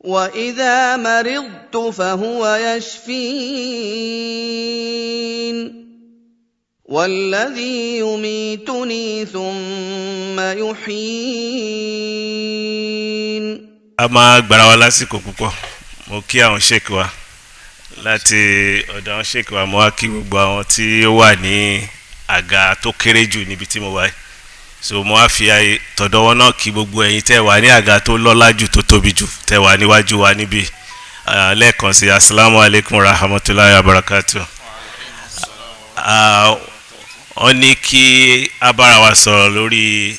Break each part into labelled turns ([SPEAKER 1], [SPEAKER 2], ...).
[SPEAKER 1] وإذا مرضت فهو يشفين والذي يميتني ثم يحيين.
[SPEAKER 2] a máa gbára wa lásìkò púpọ̀. Mo kí àwọn sheik wa láti ọ̀dọ̀ àwọn sheik wa, mo wá kí gbogbo àwọn tí ó wà ní àga tó kéré jù níbi tí mo wà yìí. So mo wá fi tọ̀dọ̀ wọn náà kí gbogbo ẹ̀yin tẹ́ wà ní àga tó lọ́lá jù tó tóbi jù tẹ́ wà níwájú wa níbí. Lẹ́ẹ̀kan sí assalamu alaikum rahmatullahi wa barakatuh. Wọ́n ní kí a bára wa sọ̀rọ̀ lórí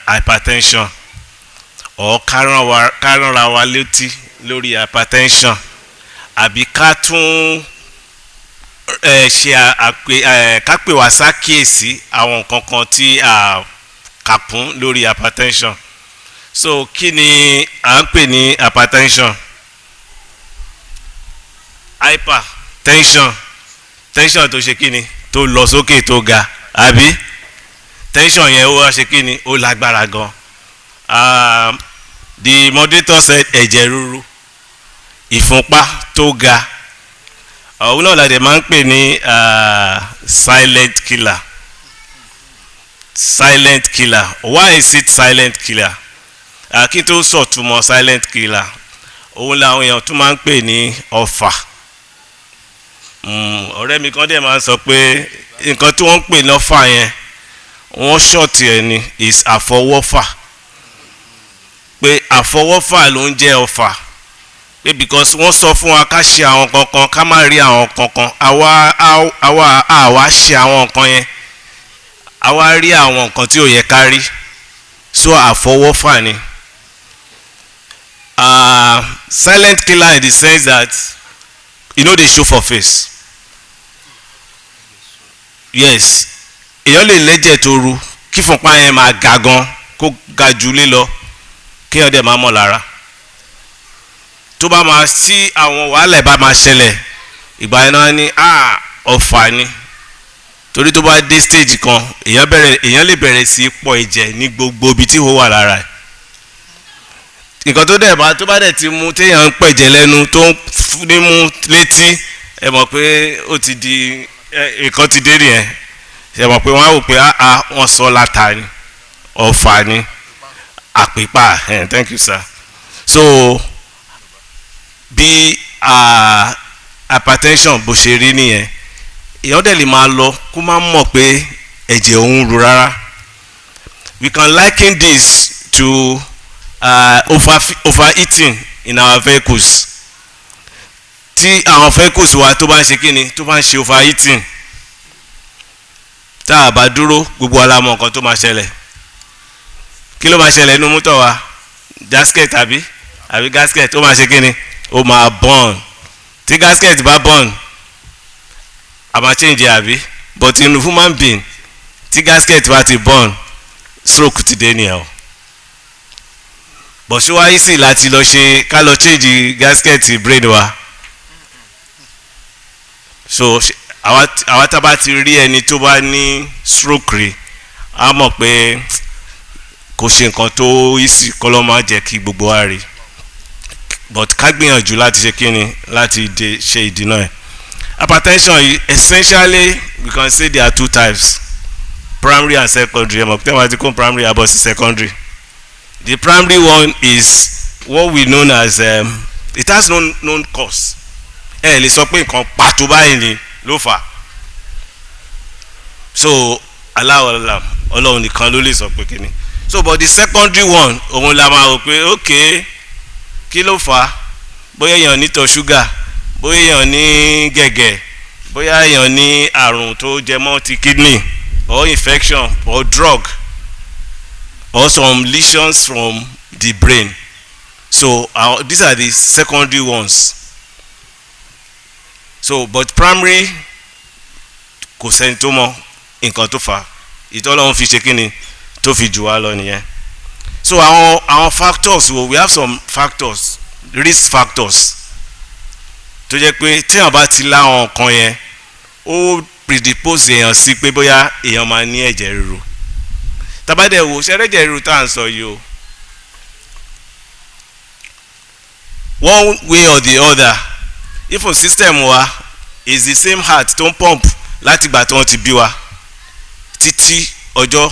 [SPEAKER 2] hypertension or kárànra wa létí lórí hypertension àbí ká tún ká pè wá sákìyèsí àwọn nǹkan kan tí a kà kún lórí hypertension. So kí ni à ń pè ní hypertension? Hypertension, tension tó ṣe kí ni, tó lọ sókè tó ga, àbí tension yẹn ó wá ṣe kí ni, ó lágbára gan. The moderator said ẹ̀jẹ̀ ríru, ìfúnpá tó ga. Òun náà la dẹ̀ máa ń pè ní silent killer. Silent killer. Why is it silent killer? Kí tó sọ̀túnmọ̀ silent killer, òun làwọn èèyàn tún máa ń pè ní ọfà. Ọ̀rẹ́ mi kan dẹ̀ máa ń sọ pé nǹkan tí wọ́n ń pè lọ́fà yẹn, wọ́n ṣọ̀tì ẹ̀ ni is àfọwọ́fà. Pé àfọwọ́fà ló ń jẹ́ ọfà. Pé because wọ́n sọ fún wa ká ṣe àwọn kankan ká má rí àwọn kankan, àwa ṣe àwọn nǹkan yẹn, àwa rí àwọn nǹkan tí ò yẹ ká rí. So àfọwọ́fà ni. Silent killer in the sense that they show for face. Yes, èèyàn lè lẹ́jẹ̀ tó ru kí fúnpá yẹn máa ga gan, kó ga jù lé lọ, kí èèyàn dẹ̀ máa mọ̀ lára. Tó bá máa sí àwọn wàhálà bá máa ṣẹlẹ̀, ìgbà yẹn náà ní ọ̀fà ni. Torí tó bá dé stage kan, èèyàn lè bẹ̀rẹ̀ sí pọ̀ ẹ̀jẹ̀ ní gbogbo ibi tí ó wà lára ẹ̀. Nǹkan tó bá dẹ̀ ti mú téèyàn ń pẹ̀jẹ̀ lẹ́nu tó ń nímú létí, ẹ mọ̀ pé ó ti di nǹkan ti dé nìyẹn. Ẹ mọ̀ pé wọ́n á wò pé wọ́n sọ láta ni, ọ̀fà ni, àpèpà. Thank you sir. So bí hypertension bó ṣe rí nìyẹn, èèyàn dẹ̀ lè máa lọ kó má mọ̀ pé ẹ̀jẹ̀ òun ru rárá. We can liken this to overeating in our vehicles. Tí àwọn vehicles wa tó bá ń ṣe kíni, tó bá ń ṣe overeating, tá a bá dúró, gbogbo wa la mọ̀ nǹkan tó máa ṣẹlẹ̀. Kí ló máa ṣẹlẹ̀ nínú mọ́tò wa? Gasket àbí gasket ó máa ṣe kíni, ó máa burn. Tí gasket bá burn, a máa change àbí, but in human being, tí gasket bá ti burn, stroke ti dé nìyẹn o. But ṣé wá easy láti lọ ṣe ká lọ change gasket brain wa? So àwa tá bá ti rí ẹni tó bá ní stroke rí, a mọ̀ pé kò ṣe nǹkan tó easy, kọ́ ló máa jẹ́ kí gbogbo wa rí. But ká gbìyànjú láti ṣe kíni, láti ṣe ìdínà ẹ̀. Hypertension, essentially we can say there are two types, primary and secondary. Ẹ mọ̀ pé wọ́n ti kó primary abọ́ sí secondary. The primary one is what we know as it has no known cause. Lè sọ pé nǹkan pàtó báyìí ni ló fà. So Ọlọ́run nìkan ló lè sọ pé kíni. So but the secondary one, òun la máa rò pé okay, kí ló fà? Bóyá èèyàn ní ìtọ̀ ṣúgà, bóyá èèyàn ní gẹ̀gẹ̀, bóyá èèyàn ní àrùn tó jẹ mọ́ ti kidney, or infection, or drug, or some lesions from the brain. So these are the secondary ones. So but primary, kò sẹ́ni tó mọ̀ nǹkan tó fà, ìtọ́lọ́run fi ṣe kíni tó fi jù wá lọ nìyẹn. So àwọn factors, we have some factors, risk factors, tó jẹ́ pé tí èèyàn bá ti láwọn nǹkan yẹn, ó predispose èèyàn sí pé bóyá èèyàn máa ní ẹ̀jẹ̀ ríru. Tabadẹ̀ wo ṣẹ́rẹ́jẹ̀ ríru tá à ń sọ yìí o, one way or the other if a system wa is the same heart tó ń pump láti ìgbà tí wọ́n ti bí wa títí ọjọ́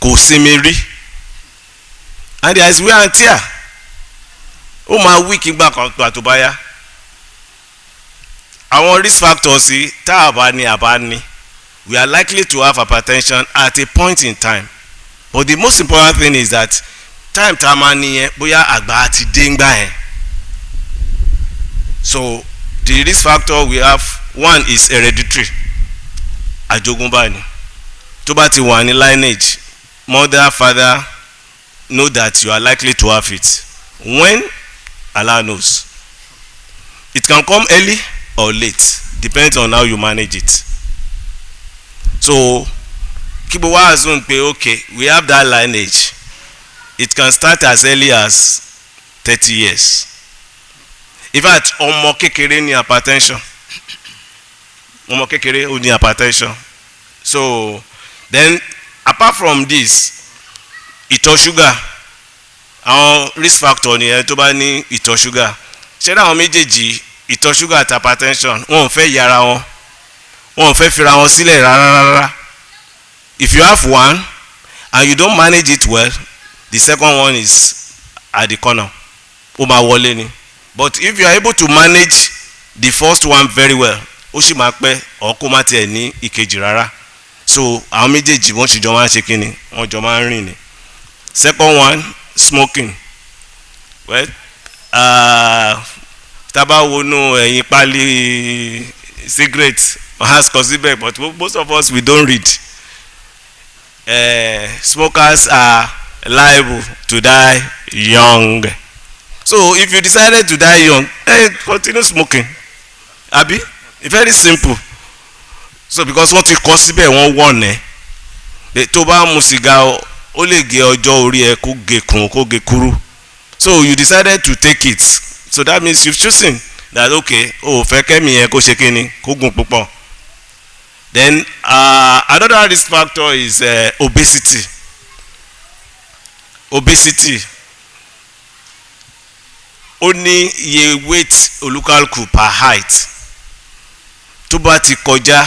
[SPEAKER 2] kò sinmi rí and there is wear and tear ó máa weak ìgbà kan tó bá yá àwọn risk factors tá a bá ní we are likely to have hypertension at a point in time but the most important thing is that time tá a máa níyẹn bóyá àgbà ti dé ńgbà yẹn so the risk factor we have one is hereditary àjogúnbá ni tó bá ti wà ní lineage mother father know that you are likely to have it when Allah knows it can come early or late depends on how you manage it so kíbo wá assume pé okay we have that lineage it can start as early as 30 years in fact ọmọ kékeré ní hypertension ọmọ kékeré ó ní hypertension so then apart from this ìtọ̀ ṣúgà àwọn risk factor nìyẹn tó bá ní ìtọ̀ ṣúgà ṣé àwọn méjèèjì ìtọ̀ ṣúgà àti hypertension wọn ò fẹ́ yára wọn ò fẹ́ fira wọn sílẹ̀ rárá if you have one and you don't manage it well the second one is at the corner ó máa wọlé ni but if you are able to manage the first one very well ó sì máa pẹ́ or kó má tiẹ̀ ní ìkejì rárá so àwọn méjèèjì wọ́n sì jọ máa ń ṣe kíni wọ́n jọ máa ń rìn ni second one smoking well tábà wọnú ẹ̀yìn pálí cigarette has kọ síbẹ̀ but most of us we don't read smokers are liable to die young so if you decided to die young continue smoking abi very simple so because wọ́n ti kọ síbẹ̀ wọ́n wọ̀n ẹ̀ tó bá mu sìgá ó lè gé ọjọ́ orí ẹ kó gé kùn kó gé kúrú so you decided to take it so that means you've chosen that okay o fẹ́ kẹ́mi yẹn kó ṣe kíni kó gùn púpọ̀ then another risk factor is obesity ó ní iye weight olúkálùkù per height tó bá ti kọjá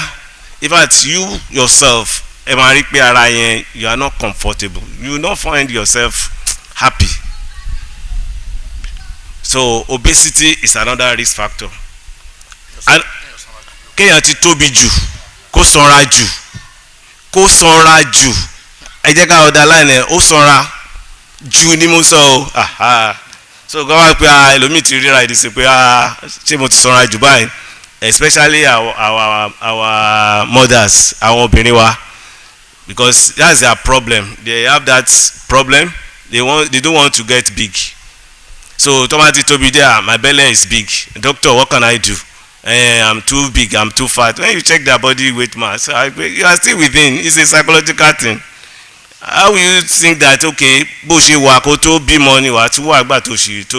[SPEAKER 2] in fact you yourself ẹ máa rí pé ara yẹn you are not comfortable you will not find yourself happy so obesity is another risk factor kéèyàn ti tóbi jù kó sanra jù ẹ jẹ́ ká ọ̀dà line ó sanra jù ni mo sọ o so gbọ́n wá pé ẹlòmíì ti ríra ìdí sí pé ṣé mo ti sanra jù báyìí especially our mothers àwọn obìnrin wa because that's their problem they have that problem they don't want to get big so tomati tobi there my belly is big doctor what can I do I'm too big I'm too fat when you check their body weight mass you are still within it's a psychological thing how will you think that okay bó ṣe wà kó tó bímọ ni wà tí wà gbà tó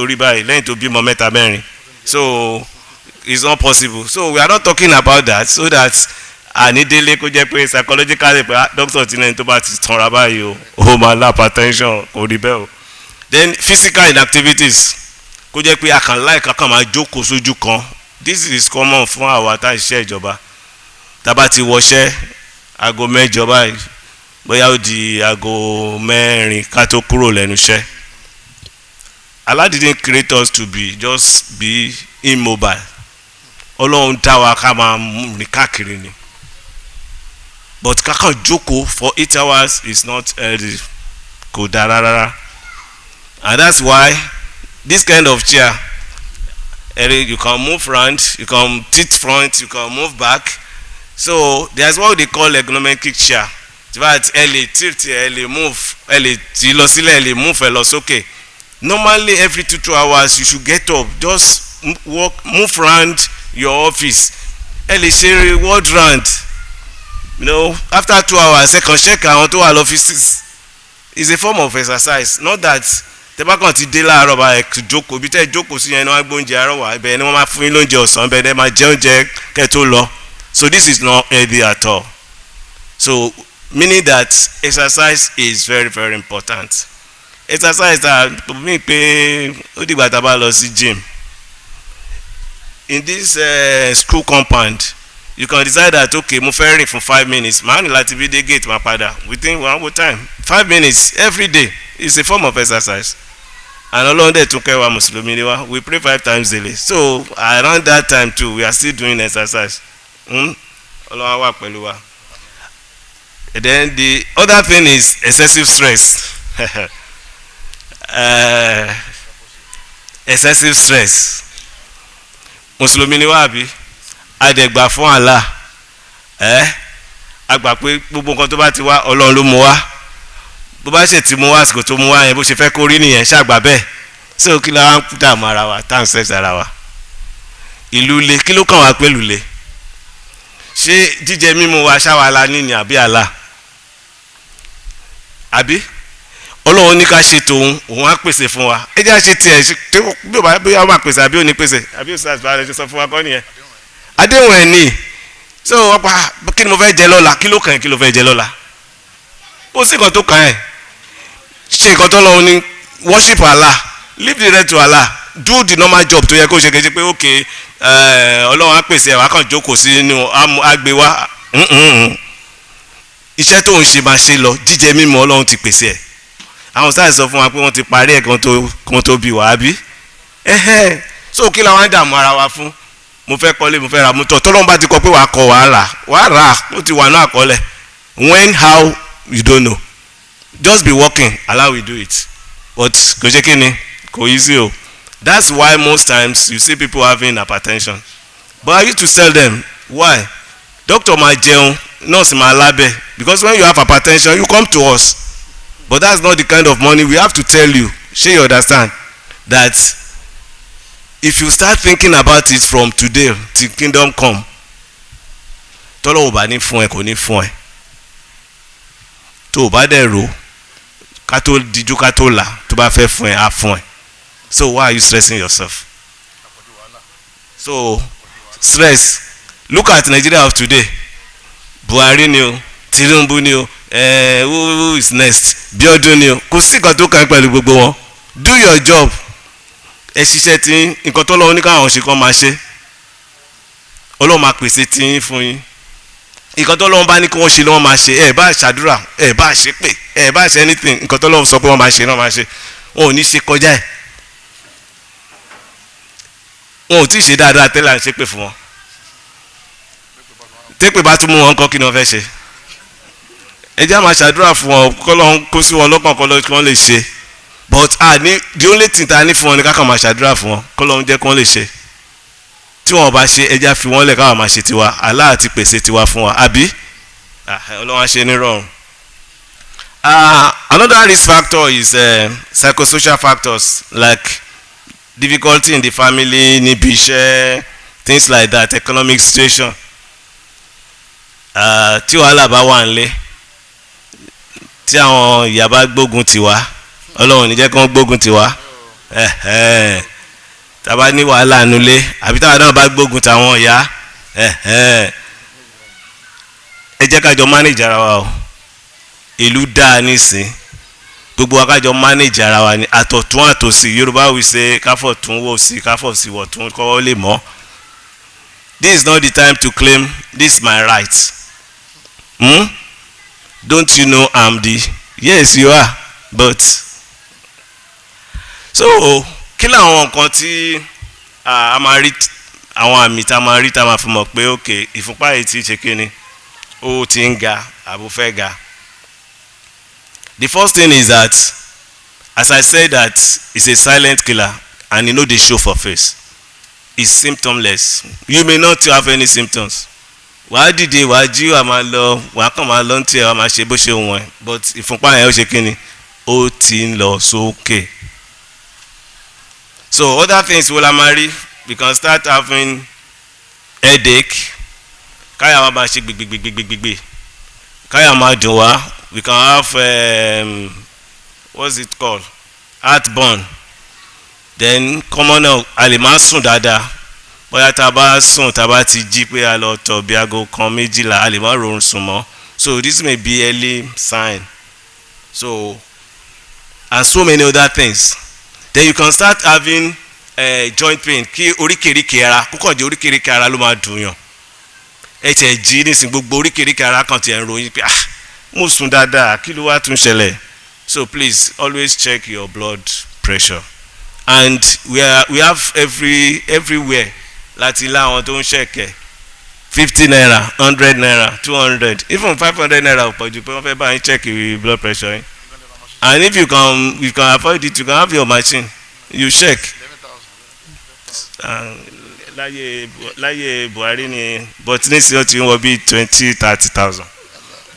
[SPEAKER 2] rí báyìí lẹ́yìn tó bímọ mẹ́ta mẹ́rin so it's not possible so we are not talking about that so that ànídélé kó jẹ́ pé psychologically pé doctor ti náà tó bá ti tanra báyìí o máa lá hypertension kò rí bẹ́ẹ̀ o then physical inactivities kó jẹ́ pé àkànláì kankan máa jókòó sójú kan this is common fún àwa tá ìṣe ìjọba tá bá ti wọṣẹ́ aago mẹ́jọ báyìí bóyá ó di aago mẹ́rin ká tó kúrò lẹ́nu iṣẹ́ Allah didn't create us to be immobile Ọlọ́run dá wa ká máa rìn káàkiri ni but kankan jókòó for 8 hours is not healthy kò dára rárá and that's why this kind of chair you can move round you can tilt front you can move back so there's what they call ergonomic chair that tilt move tí lọ sílẹ̀ lè move lọ sókè normally every 2 hours you should get up just move round your office ṣe word round after 2 hours ẹ kàn check àwọn tó wà lọ́fíìsì is a form of exercise not that tẹ́bákan ti dé láàárọ̀ bá ẹ̀ jókòó bí tẹ́ jókòó sí yẹn ni wọ́n á gbóúnjẹ àárọ̀ wá ibẹ̀ ni wọ́n máa fún yín lóúnjẹ ọ̀sán ibẹ̀ ni wọ́n máa jẹ oúnjẹ kẹ́ tó lọ so this is not healthy at all so meaning that exercise is very very important exercise mi pé ó dìgbà tá a bá lọ sí gym in this school compound you can decide that okay mo fẹ́ rìn for 5 minutes màá ní láti bí dé gate máa padà within one hour time 5 minutes every day is a form of exercise and Ọlọ́run dẹ̀ tún kẹ́ wa mùsùlùmí ni wa we pray 5 times daily so around that time too we are still doing exercise Ọlọ́run wà pẹ̀lú wa. And then the other thing is excessive stress. Excessive stress. Mùsùlùmí ni wá bí adẹ̀gbà fún Allah àgbà pé gbogbo nǹkan tó bá ti wá Ọlọ́run ló mú wá bó bá ṣe ti mú wá àsìkò tó mú wá yẹn bó ṣe fẹ́ kó rí nìyẹn ṣàgbà bẹ́ẹ̀ ṣé o kí la wá ń dààmú ara wa tá à ń sẹ́sì ara wa ìlú le kí ló kàn wá pẹ̀lú le ṣé jíjẹ mímu wa ṣáwala ní ni àbí Allah àbí Ọlọ́run ní ká ṣe tòun òun á pèsè fún wa ẹ jẹ́ àṣẹ tiẹ̀ bí ó bá pèsè àbí ò ní pèsè àbí ó sọ fún wa kọ́ nìyẹn adéhùn ẹ̀ ní so ọ̀pá kí ni mo fẹ́ jẹ lọ́la kí ló kàn ẹ́ kí ló fẹ́ jẹ lọ́la ó sì nǹkan tó kàn ẹ́ ṣe nǹkan tó lọ́wọ́ ní worship Allah leave the rest to Allah do the normal job tó yẹ kó ṣe kejì pé ok Ọlọ́run á pèsè ẹ̀ wá kàn jókòó sí inú àgbè wa iṣẹ́ tó ń ṣe máa ṣe lọ jíjẹ mímu Ọlọ́run ti pèsè ẹ̀ àwọn sáà sọ fún wa pé wọ́n ti parí ẹ̀ kan tó bí wàá bí so kí la wá ń dààmú ara wa fún mo fẹ́ kọ́lé mo fẹ́ ra mọ́tò tọ́lọ́run bá ti kọ pé wàá kọ wàá rà ó ti wà náà àkọọ́lẹ̀ when how you don't know just be working Allah will do it but kò ṣe kí ni kò easy o that's why most times you see people having hypertension but I used to tell them why doctor máa jẹun nurse máa lábẹ́ because when you have hypertension you come to us but that's not the kind of money we have to tell you shey you understand that if you start thinking about it from today till kingdom come tọ́lọ́wọ́ bá ní fún ẹ kò ní fún ẹ tó o bá dẹ̀ rò ká tó dijú ká tó là tó bá fẹ́ fún ẹ á fún ẹ so why are you stressing yourself so stress look at Nigeria of today Buhari ni o Tinubu ni o who is next Biodun ni o kò sí nǹkan tó kàn pẹ̀lú gbogbo wọn do your job ẹ ṣiṣẹ́ tí nǹkan tó lọ́wọ́ ní káwọn ṣe kàn máa ṣe Ọlọ́run máa pèsè tí yín fún yín nǹkan tó lọ́wọ́ bá ní kí wọ́n ṣe ni wọ́n máa ṣe ẹ bá ṣàdúrà ẹ bá ṣe pé ẹ bá ṣe anything nǹkan tó lọ́wọ́ sọ pé wọ́n máa ṣe náà máa ṣe wọn ò ní ṣe kọjá ẹ̀ wọn ò tí ì ṣe dáadáa tẹ́lẹ̀ à ń ṣe pé fún wọn tẹ́pẹ́ bá tún mú wọn kọ́ kí ni wọ́n fẹ́ ṣe ẹ jẹ́ àmà ṣàdúrà fún wọn kọ́ lọ́n kó sí wọn lọ́kàn kọ́ lọ́n lè ṣe but the only thing ta ní fún wọn ni kákan máa ṣàdúrà fún wọn kọ́ lọ́n jẹ́ kí wọ́n lè ṣe tí wọn bá ṣe ẹ jẹ́ àfi wọn lẹ̀ káwọn máa ṣe tiwa Allah ti pèsè tiwa fún wa àbí Ọlọ́run á ṣe ní rọrùn. Another risk factor is psychosocial factors like difficulty in the family níbi iṣẹ́ things like that economic situation tí wàhálà bá wà nílé tí àwọn ìyá bá gbógun tiwa Ọlọ́run ní jẹ́ kí wọ́n gbógun tiwa tàbá ní wàhálà nulẹ̀ àbí táwọn náà bá gbógun tàwọn ìyá ẹ jẹ́ kájọ manage ara wa o ìlú dáa nísìn gbogbo akájọ manage ara wa ni àtọ̀tún àtòsí Yorùbá wí ṣe káfọ̀tún wò sí káfọ̀sí wọ̀tún kọ́ lè mọ́ this is not the time to claim this is my right. Don't you know I'm the yes you are but so kí làwọn nǹkan tí a máa rí àwọn àmì tá a máa rí tá a máa fi mọ̀ pé ok ìfúnpá yìí ti ṣe kíni ó ti ń ga àbò fẹ́ ga. The first thing is that as I said that it's a silent killer and e no dey show for face it's symptomless you may not have any symptoms wàá dìde wàá jí wàá máa lọ wàá kàn máa lọ ní tiẹ̀ wàá máa ṣe bó ṣe wọ̀n ẹ́ but ìfúnpá yẹn ó ṣe kíni ó ti ń lọ sókè. So other things wo la máa rí we can start having headache káyà wa máa ṣe gbigbigbigbigbigbi káyà máa dùn wá we can have what's it called heartburn then common now a lè máa sùn dáadáa bóyá tá a bá sùn tá a bá ti jí pé a lọ tọ̀ bí aago kan méjìlá a lè má rọrùn sùn mọ́ so this may be early sign so and so many other things. Then you can start having joint pain kí oríkèéríkèé ara kókò jẹ́ oríkèéríkèé ara ló máa dùn yàn ẹ̀jẹ̀ jí nísìnyí gbogbo oríkèéríkèé ara kan ti ẹ̀ ń ròyìn pé mo sùn dáadáa kí ló wá tún ṣẹlẹ̀. So please always check your blood pressure, and we have everywhere láti láwọn tó ń ṣẹ̀kẹ̀ 50 naira 100 naira 200 even 500 naira pọ̀jù pé wọ́n fẹ́ bá yín check your blood pressure yín. And if you can afford it, you can have your machine, you check. Láyé Buhari ni but nísìnyí ó ti ń wọ bí 20-30,000.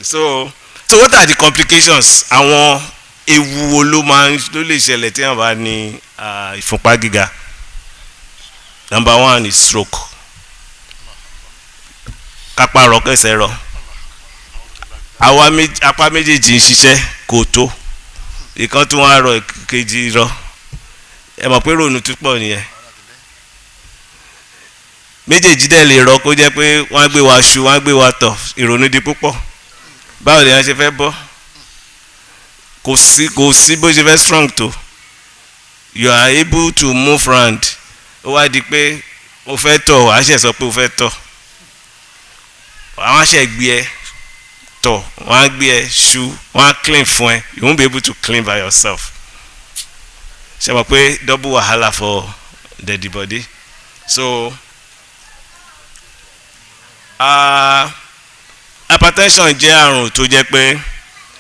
[SPEAKER 2] So what are the complications? Àwọn ewu wo ló lè ṣẹlẹ̀ tí wọ́n bá ní ìfúnpá gíga? Number 1 is stroke. Kápá rọ kẹsẹ̀ rọ. Apá méjèèjì ń ṣiṣẹ́ kò tó. Ìkan tún wá rọ kejì rọ. Ẹ mọ̀ pé rònú tún pọ̀ nìyẹn. Méjèèjì dẹ̀ lè rọ kó jẹ́ pé wọ́n á gbé wa ṣu wọ́n á gbé wa tọ̀ ìrònú di púpọ̀. Báwo lè wọ́n ṣe fẹ́ bọ́? Kò sí bó ṣe fẹ́ strong tó. You are able to move round. Ó wá di pé o fẹ́ tọ̀ wàá ṣe sọ pé o fẹ́ tọ̀. Àwọn àṣẹ gbé ẹ tọ̀ wọ́n á gbé ẹ ṣu wọ́n á clean fún ẹ. You won't be able to clean by yourself. Ṣé mọ̀ pé double wahala for the body? So hypertension jẹ́ àrùn tó jẹ́ pé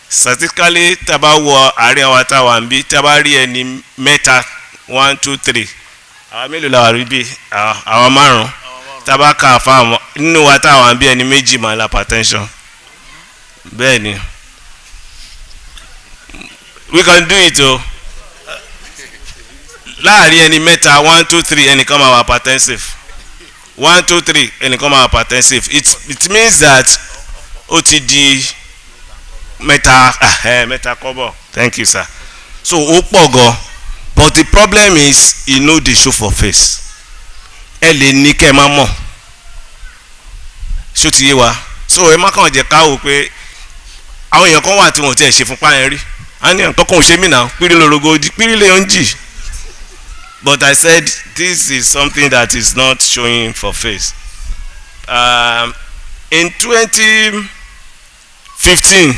[SPEAKER 2] statistically tá bá wọ àárín àwọn táwa ń bí tá bá rí ẹni mẹ́ta 1 2 3 àwọn mélòó la wà rí bí àwọn márùn tá bá kà fáwọn nínú wa táwa ń bí ẹni méjì máa la hypertension. Bẹ́ẹ̀ ni we can do it o. Láàrin ẹni mẹ́ta 1 2 3 ẹnìkan máa wà hypertensive 1 2 3 ẹnìkan máa wà hypertensive. It means that ó ti di mẹ́ta kọ́bọ̀. Thank you sir. So ó pọ̀ gan but the problem is e no dey show for face. Ẹ lè ní kẹ́ ẹ má mọ̀ ṣó ti yé wa. So ẹ má kàn jẹ́ ká wò pé àwọn èèyàn kan wà tí wọ́n ti ẹ̀ ṣe fúnpá yẹn rí. A ní ọ̀tọ́ kan ò ṣe mí náà pírí lorogo pírí lè ń jì. But I said this is something that is not showing for face. In 2015,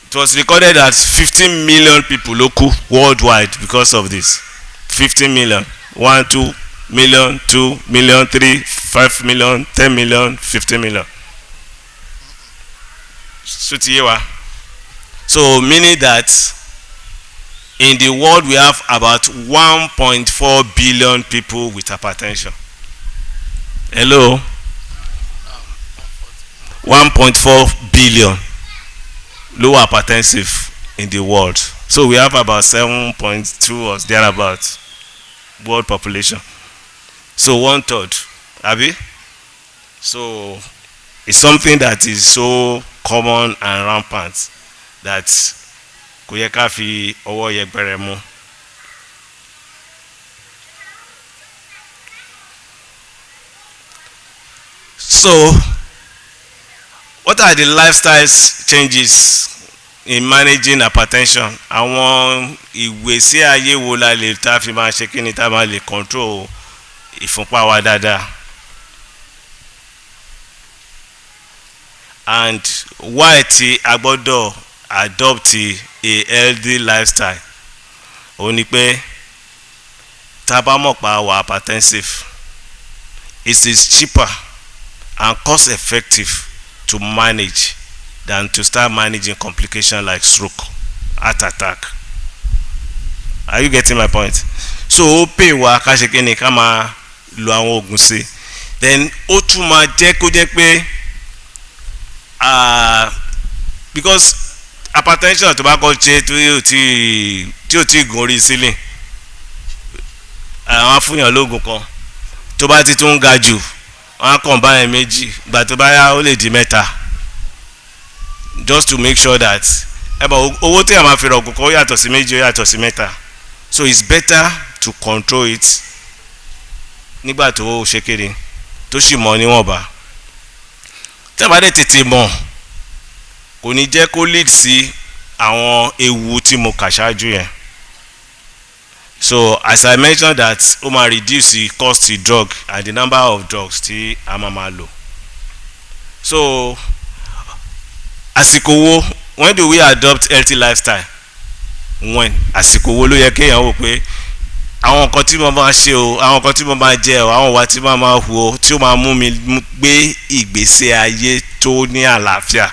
[SPEAKER 2] it was recorded that 15 million people ló kú worldwide because of this. 15 million. 1, 2 million, 2 million, 3, 5 million, 10 million, 15 million. So meaning that in the world we have about 1.4 billion people with hypertension. Hello? 1.4 billion low hypertensive in the world. So we have about 7.2 or thereabout world population. So 1/3, Abi? So it's something that is so common and rampant that kò yẹ ká fi ọwọ́ yẹpẹrẹ mú. So what are the lifestyle changes in managing hypertension? Àwọn ìgbésí ayé wo la lè ta fi máa ṣe kíni tá máa lè control ìfúnpá wa dáadáa? And why tí a gbọ́dọ̀ adopt a healthy lifestyle? Ó ní pé tá bá mọ̀ pa wà hypertensive, it is cheaper and cost effective to manage than to start managing complications like stroke, heart attack. Are you getting my point? So ó pè wá ká ṣe kíni ká máa lo àwọn oògùn sí. Then ó tún máa jẹ́ kó jẹ́ pé because hypertension tó bá kọ́ ṣe tí ò tí gun orí ceiling, àwọn afúnyàn lóògùn kan tó bá ti tún ga jù wọ́n á kàn báyẹn méjì gbà tó bá yá ó lè di mẹ́ta, just to make sure that owó tí a máa fi rọ̀gùn kan ó yàtọ̀ sí méjì ó yàtọ̀ sí mẹ́ta. So it's better to control it nígbà tó ṣe kéde tó sì mọ̀ níwọ̀nba. Tí a bá dẹ̀ tètè mọ̀ kò ní jẹ́ kó lead sí àwọn ewu tí mo kà ṣáájú yẹn. So as I mentioned that ó máa reduce the cost of drug and the number of drugs tí a máa lò. So àsìkò wo, when do we adopt healthy lifestyle? When àsìkò wo ló yẹ kéèyàn wò pé àwọn nǹkan tí mo máa ṣe o, àwọn nǹkan tí mo máa jẹ o, àwọn ìwà tí mo máa hù o tí ó máa mú mi gbé ìgbésí ayé tó ní àlàáfíà.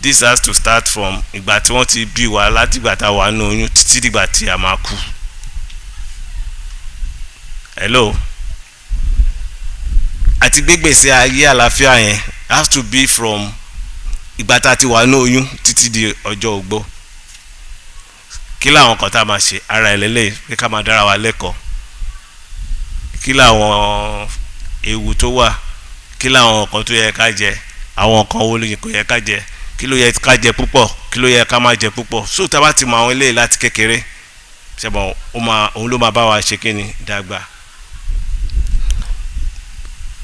[SPEAKER 2] This has to start from ìgbà tí wọ́n ti bí wa, láti ìgbà tá a wà nínú oyún títí dìgbà tí a máa kú. Hello. Àti gbégbèsè ayé àlàáfíà yẹn have to be from ìgbà tá a ti wà nínú oyún títí di ọjọ́ ogbó. Kí làwọn nǹkan tá a máa ṣe? Ara ẹlẹ́lẹ́ pé ká máa dára wa lẹ́kọ̀ọ́. Kí làwọn ewu tó wà? Kí làwọn nǹkan tó yẹ ká jẹ? Àwọn nǹkan wo ló yẹ kó yẹ ká jẹ? Kí ló yẹ ká jẹ púpọ̀? Kí ló yẹ ká má jẹ púpọ̀? So tá a bá ti mọ àwọn eléyìí láti kékeré, ṣẹ̀bọ̀n òun ló máa bá wa ṣe kíni dàgbà.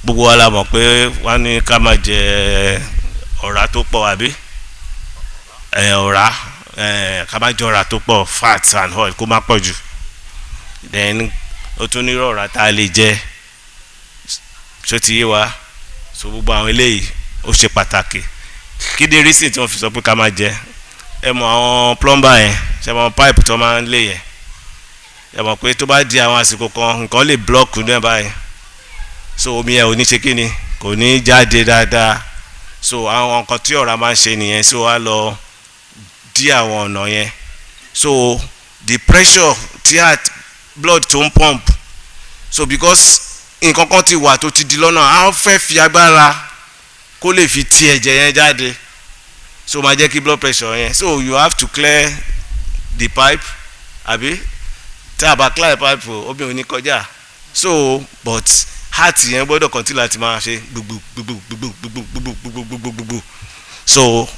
[SPEAKER 2] Gbogbo wa la mọ̀ pé wọ́n ní ká má jẹ ọ̀rá tó pọ̀, àbí ọ̀rá, ká má jẹ ọ̀rá tó pọ̀, fat and oil kó má pọ̀ jù. Then ó tún ní ọ̀rá tá a lè jẹ, ṣó ti yé wa. So gbogbo àwọn eléyìí ó ṣe pàtàkì. Kí ni reason tí wọ́n fi sọ pé ká má jẹ? Ẹ mọ̀ àwọn plumber yẹn, ṣe mọ̀ pipe tó máa ń lé yẹn, ẹ mọ̀ pé tó bá di àwọn àsìkò kan nǹkan lè block ní ẹ̀ báyìí. So omi yẹn ò ní ṣe kíni, kò ní jáde dáadáa. So àwọn nǹkan tí ọ̀rá máa ń ṣe nìyẹn. So wá lọ dí àwọn ọ̀nà yẹn. So the pressure tí blood tó ń pump, so because nǹkan kan ti wà tó ti di lọ́nà, á fẹ́ fi agbára kó lè fi ti ẹ̀jẹ̀ yẹn jáde. So máa jẹ́ kí blood pressure yẹn, so you have to clear the pipe, àbí tí a bá clear pipe omi ò ní kọjá. So but heart yẹn gbọ́dọ̀ continue láti máa ṣe gbogbo. So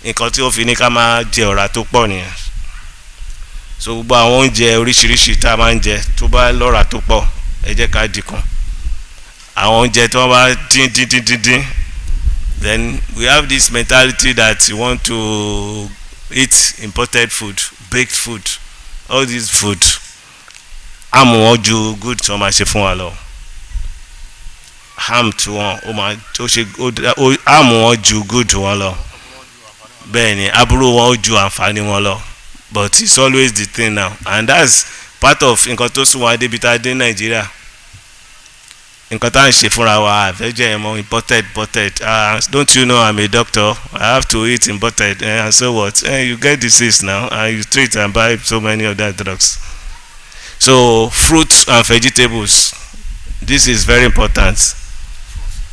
[SPEAKER 2] nǹkan tí ó fi ní ká máa jẹ ọ̀rá tó pọ̀ nìyẹn. So gbogbo àwọn oúnjẹ oríṣiríṣi tá a máa ń jẹ tó bá lọ́rá tó pọ̀, ẹ jẹ́ ká dínkù. Àwọn oúnjẹ tí wọ́n bá dín, then we have this mentality that you want to eat imported food, baked food, all this food. Àmù wọn ju good tí wọ́n máa ṣe fún wa lọ. Ham tí wọ́n àmù wọn ju good wọn lọ. Bẹ́ẹ̀ ni àbúrò wọn ó ju àǹfààní wọn lọ. But it's always the thing now, and that's part of nǹkan tó sún wa débi tá a dé Nàìjíríà. Nǹkan tá à ń ṣe fúnra wa àfẹ́jẹ́ ẹ̀mọ́ imported. Don't you know I'm a doctor? I have to eat imported, and so what? You get disease now, and you treat and buy so many other drugs. So fruits and vegetables, this is very important.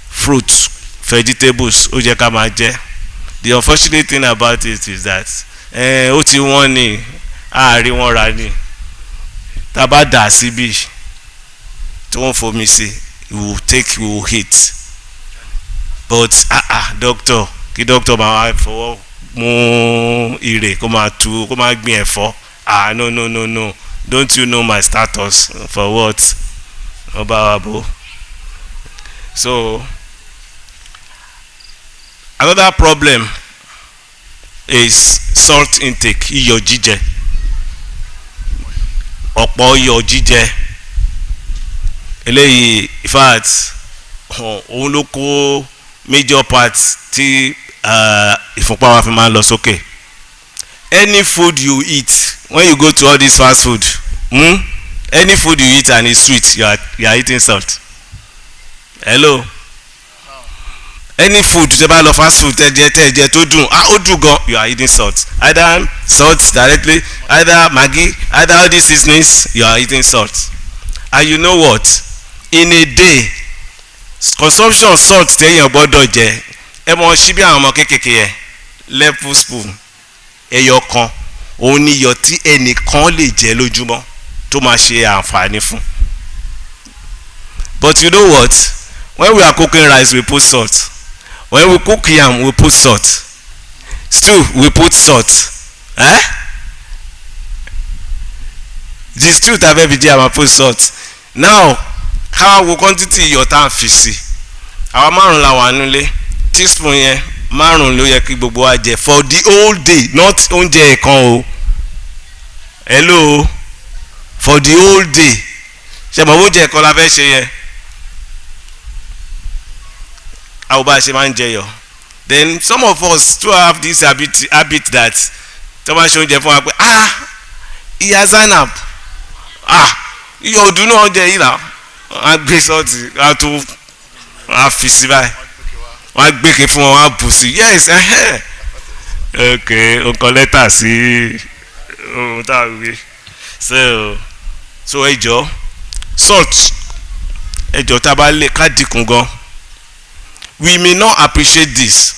[SPEAKER 2] Fruits, vegetables, ó jẹ́ ká máa jẹ. The unfortunate thing about it is that ó ti wọ́n ní àárín wọn ra ní. Tá a bá dà síbí tí wọ́n fomi sí, we will hit. But doctor, kí doctor máa fọwọ́ mú ire kó máa gbin ẹ̀fọ́. No. Don't you know my status? For what? Obawabo. So another problem is salt intake, iyọ̀ jíjẹ. Ọ̀pọ̀ iyọ̀ jíjẹ eléyìí, in fact òun ló kó major part tí ìfúnpá wa fi máa lọ sókè. Any food you eat, when you go to all this fast food, any food you eat and it's sweet, you are eating salt. Hello. Any food tẹ́ bá lọ fast food tẹ́jẹ tó dùn, ó dùn gan, you are eating salt. Either salt directly, either Maggi, either all these seasonings, you are eating salt. And you know what? In a day, consumption of salt téèyàn gbọ́dọ̀ jẹ, ẹ mọ̀ ṣí bí àwọn ọmọ kéékèèké yẹn, level spoon ẹyọ kan, òun ni iyọ̀ tí ẹnìkan lè jẹ lójúmọ́ tó máa ṣe àǹfààní fún. But you know what? When we are cooking rice, we put salt. When we cook yam, we put salt. Stew, we put salt. The stew tá a fẹ́ fi jẹ àmà put salt. Now káwá wo quantity iyọ̀ tá a fi sí, àwa márùn la wà nílé, teaspoon yẹn márùn ló yẹ kí gbogbo wa jẹ for the whole day, not oúnjẹ ẹ̀kan o. Hello, for the whole day. Ṣé mo oúnjẹ ẹ̀kan la fẹ́ ṣe yẹn? Àwọn bá a ṣe máa ń jẹ yọ. Then some of us still have this habit that tí wọ́n bá ṣe oúnjẹ fún wa pé ìyá Zainab iyọ̀ ọdún náà jẹ yìí là wọ́n á gbé sọ́ọ̀tì wọ́n á tún wọ́n á fi sí báyìí wọ́n á gbé ké fún wọn wọ́n á bù sí yes ok nǹkan lẹ́tà sí ohun tá a wí so ẹjọ́ salt ẹjọ́ tá a bá lè ká dínkù gan we may not appreciate this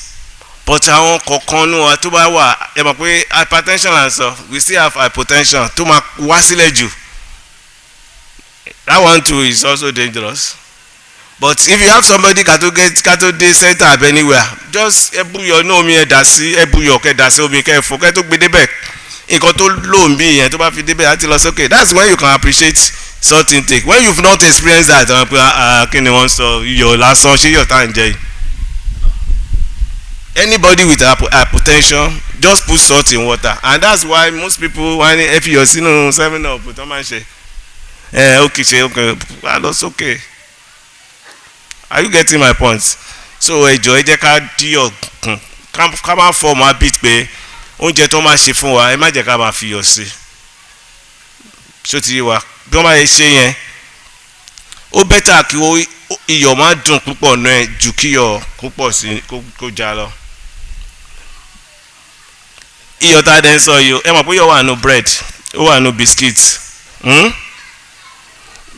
[SPEAKER 2] but àwọn kọ̀ọ̀kan nù wa tó bá wà ẹ mọ̀ pé hypertension and stuff we still have hypotension tó máa wá sílẹ̀ jù that one too is also dangerous. But if you have somebody kato dey center ab anywhere just ẹbúyọ náà omi ẹ̀dá sí ẹbúyọ kẹ̀dá sí omi kẹfọ kẹ tó gbé débẹ̀ nǹkan tó lò ń bí yẹn tó bá fi débẹ̀ láti lọ sókè that's when you can appreciate salt intake when you've not experienced that ọ̀hún pé kí ni wọ́n sọ iyọ̀ lásán ṣé iyọ̀ tá à ń jẹ yìí. Anybody with hypertension just put salt in water and that's why most people wọ́n ní ẹ fi iyọ̀ sínú 7up tó máa ń ṣe ó kì í ṣe ó lọ sókè. Are you getting my point? So ẹjọ ẹ jẹ́ ká díyọ̀ kún ká má fọmù habit pé oúnjẹ tó máa ṣe fún wa ẹ má jẹ́ ká máa fi yọ̀ sí ṣó ti yé wa bí wọ́n bá yẹ ṣe yẹn ó bẹ́tà kí iyọ̀ má dùn púpọ̀ náà ju kí iyọ̀ púpọ̀ sí kó já lọ. Iyọ̀ tá a dẹ́ ń sọ yìí ẹ mọ̀ pé iyọ̀ wà nù bread ó wà nù biscuit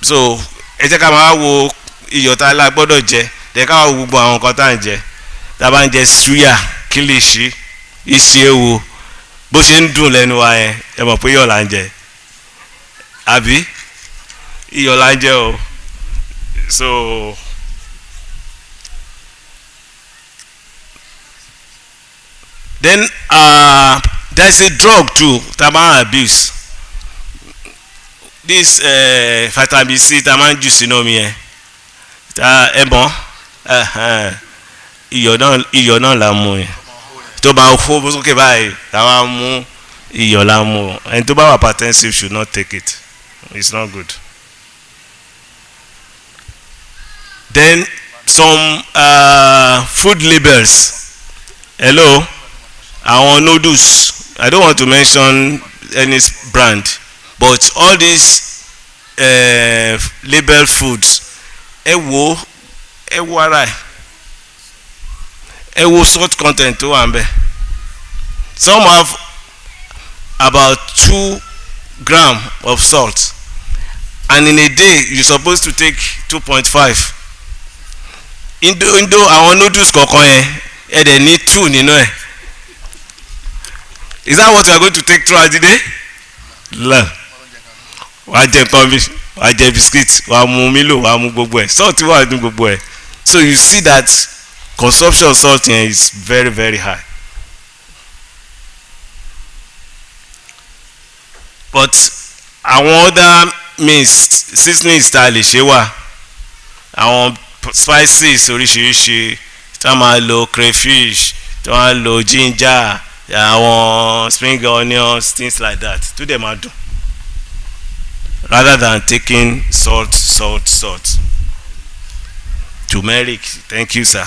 [SPEAKER 2] so ẹ jẹ́ ká máa wo iyọ̀ tá a la gbọ́dọ̀ jẹ tẹ ká wo gbogbo àwọn nǹkan tá à ń jẹ tá a bá ń jẹ suya kílìṣí iṣẹ́ ewo bó ṣe ń dùn lẹ́nu wa yẹn ẹ mọ̀ pé iyọ̀ là ń jẹ àbí iyọ̀ là ń jẹ o so then there is a drug too tá a bá ń abuse this vitamin C tá a máa ń jù sínú omi yẹn ẹ mọ̀ iyọ̀ náà la mú yẹn tó bá fó sókè báyìí táwa mú iyọ̀ la mú ẹni tó bá wà hypertensive should not take it it's not good. Then some food labels hello àwọn noodles I don't want to mention any brand but all these label foods ẹ wo ara ẹ wo salt content tó wà ń bẹ some have about 2 grams of salt and in a day you supposed to take 2.5 indo àwọn noodles kọ̀ọ̀kan yẹn ẹ dẹ̀ ní 2 nínú ẹ̀ is that what you are going to take throughout the day? La wàá jẹ nǹkan bí wàá jẹ biscuit wàá mu milo wàá mu gbogbo ẹ̀ salt wà ní gbogbo ẹ̀ so you see that consumption of salt here is very very high but àwọn other means seasonings tá a lè ṣe wà àwọn spices oríṣiríṣi tá a máa lo crayfish tá a máa lo ginger àwọn spring onions things like that tó dẹ̀ máa dùn rather than taking salt. Turmeric, thank you sir.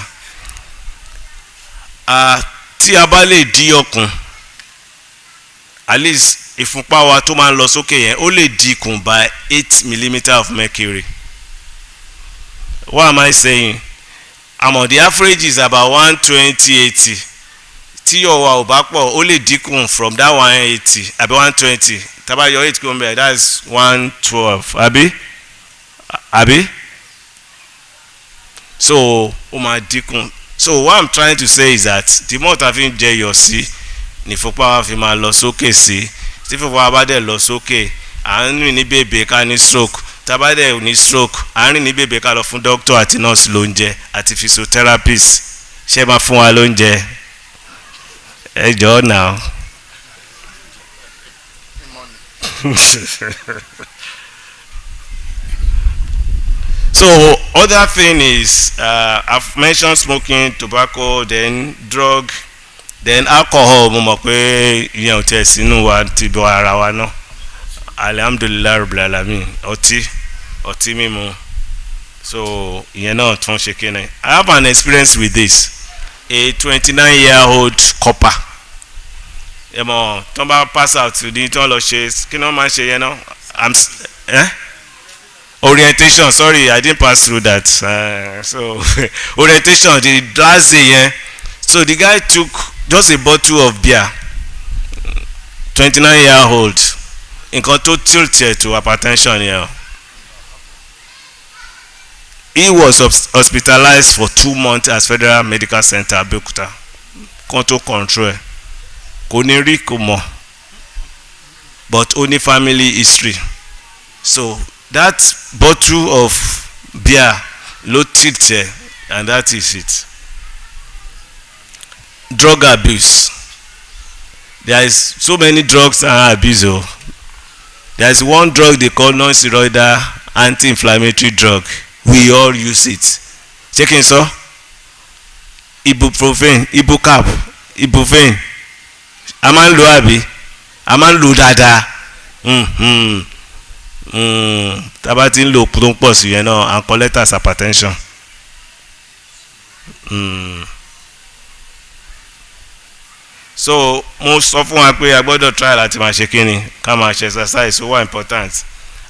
[SPEAKER 2] Tí a bá lè dí ọkùn at least ìfúnpá wa tó máa ń lọ sókè yẹn ó lè dínkù by 8 millimeter of mercury. What am I saying? The average is about 120/80. Tí ọwọ́ ò bá pọ̀ ó lè dínkù from that 180 àbí 120 taba your 8 kò ń bẹ̀ that's 112 àbí so ó máa dínkù. So what I'm trying to say is that the more ta fi ń jẹ iyọ̀ sí ní ìfúnpá wa fi máa lọ sókè sí tí ìfúnpá wa bá dẹ̀ lọ sókè à ń rìn ní bèbè ká ní stroke tá bá dẹ̀ ní stroke à ń rìn ní bèbè ká lọ fún doctor àti nurse lóúnjẹ àti physiotherapist ṣé máa fún wa lóúnjẹ ẹ jọ̀ọ́ náà. So other thing is I've mentioned smoking, tobacco, then drug, then alcohol. Mo mọ̀ pé ìyẹn ò tẹ̀ sínú wa ti bọ́ ara wa náà. Alhamdulillah rabbil alamin. Ọtí mímu. So ìyẹn náà tún ṣe kíni. I have an experience with this. A 29-year-old copper. Ẹ mọ̀ tó bá pass out ní tó lọ ṣe kí ni wọ́n máa ń ṣe yẹn náà. Orientation, sorry, I didn't pass through that. So orientation, the last day, yeah. So the guy took just a bottle of beer, 29-year-old, nǹkan tó tilt to hypertension, yeah. He was hospitalized for 2 months at Federal Medical Center, Abeokuta. Control. Kò ní rí kò mọ̀, but only family history. So that bottle of beer low tilt, and that is it. Drug abuse. There is so many drugs and abuse. There is one drug they call non-steroidal anti-inflammatory drug. We all use it. Checking so? Ibuprofen, Ibucap, Ibuprofen. A máa ń lo àbí? A máa ń lo dáadáa. Tábà tí ń lo tó ń pọ̀ sí yẹn náà and collect as hypertension. So mo sọ fún wa pé a gbọ́dọ̀ try láti máa ṣe kíni ká máa ṣe exercise so wà important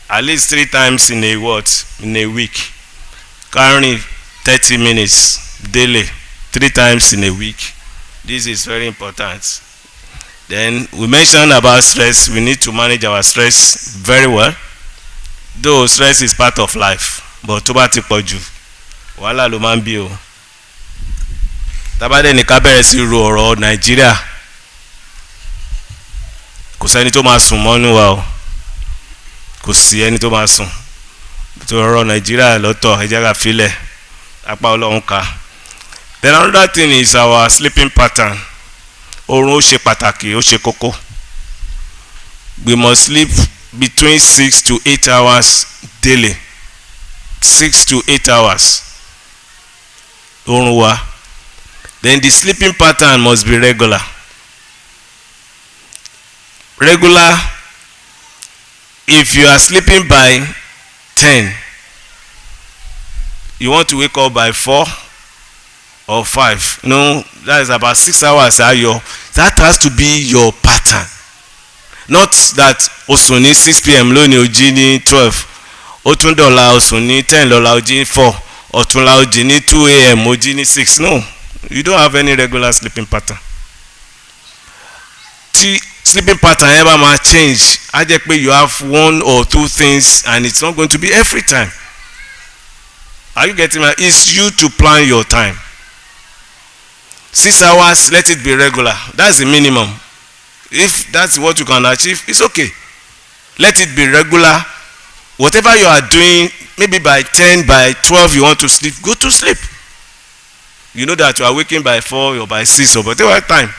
[SPEAKER 2] at least 3 times in a week. Carrying 30 minutes daily 3 times in a week. This is very important. Then we mentioned about stress. We need to manage our stress very well. Though stress is part of life, but tó bá ti pọ̀ jù wàhálà ló máa ń bí o. Tábàdé ní ká bẹ̀rẹ̀ sí ro ọ̀rọ̀ Nàìjíríà, kò sẹ́ni tó máa sùn mọ́nú wa o, kò sí ẹni tó máa sùn. Tó ọ̀rọ̀ Nàìjíríà lọ́tọ̀ ẹ jẹ́ ká filẹ̀ apá Ọlọ́run ká. Then another thing is our sleeping pattern. Oorun ó ṣe pàtàkì, ó ṣe kókó. We must sleep between 6 to 8 hours daily. 6 to 8 hours. Oorun wa. Then the sleeping pattern must be regular. Regular. If you are sleeping by 10, you want to wake up by 4 or 5. No, that is about 6 hours. That has to be your pattern. Not that osuni 6 p.m. lónìí ó jí ní 12, ó tún dọ̀la osuni 10 lọ́la ó jí ní 4, ọ̀túnla ó jí ní 2 a.m. ó jí ní 6. No, you don't have any regular sleeping pattern. Tí sleeping pattern ever ma change, á jẹ́ pé you have 1 or 2 things and it's not going to be every time. Are you getting me? It's you to plan your time. 6 hours, let it be regular. That's the minimum. If that's what you can achieve, it's okay. Let it be regular. Whatever you are doing, maybe by 10, by 12 you want to sleep, go to sleep. You know that you are waking by 4 or by 6 or whatever time.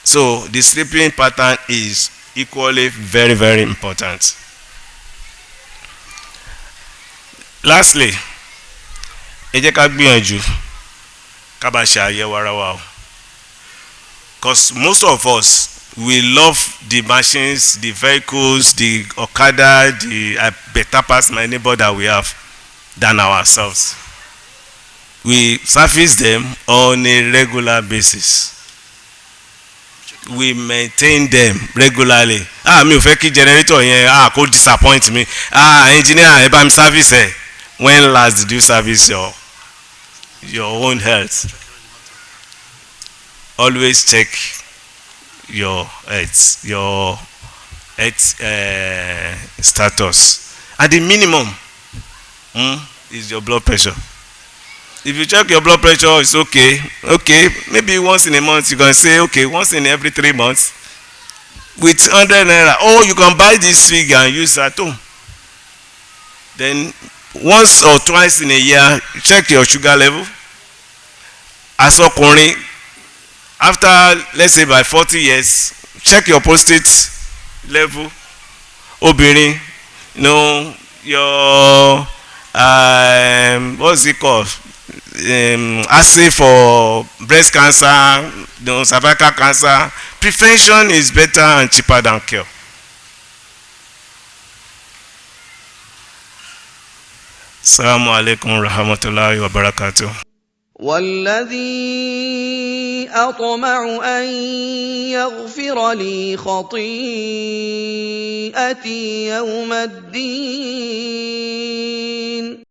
[SPEAKER 2] So the sleeping pattern is equally very, very important. Lastly, ẹ jẹ́ ká gbìyànjú ká bá ṣe àyẹ̀wò ara wa o. Because most of us, we love the machines, the vehicles, the Okada, the better past my neighbor that we have than ourselves. We service them on a regular basis. We maintain them regularly. Mi ò fẹ́ kí generator yẹn kó disappoint me. Engineer ẹ bá mi service ẹ. When last did you service your own health? Always check your health status. At the minimum, is your blood pressure. If you check your blood pressure, it's okay. Okay, maybe once in a month you can say, okay, once in every 3 months with 100 naira. Or you can buy this fig and use at home. Then once or twice in a year, check your sugar level. As ọkùnrin, after let's say by 40 years, check your prostate level. Obìnrin, your what's it called? Assay for breast cancer, cervical cancer. Prevention is better and cheaper than cure. Assalamu alaikum warahmatullahi wabarakatuh.
[SPEAKER 1] والذي أطمع أن يغفر لي خطيئتي يوم الدين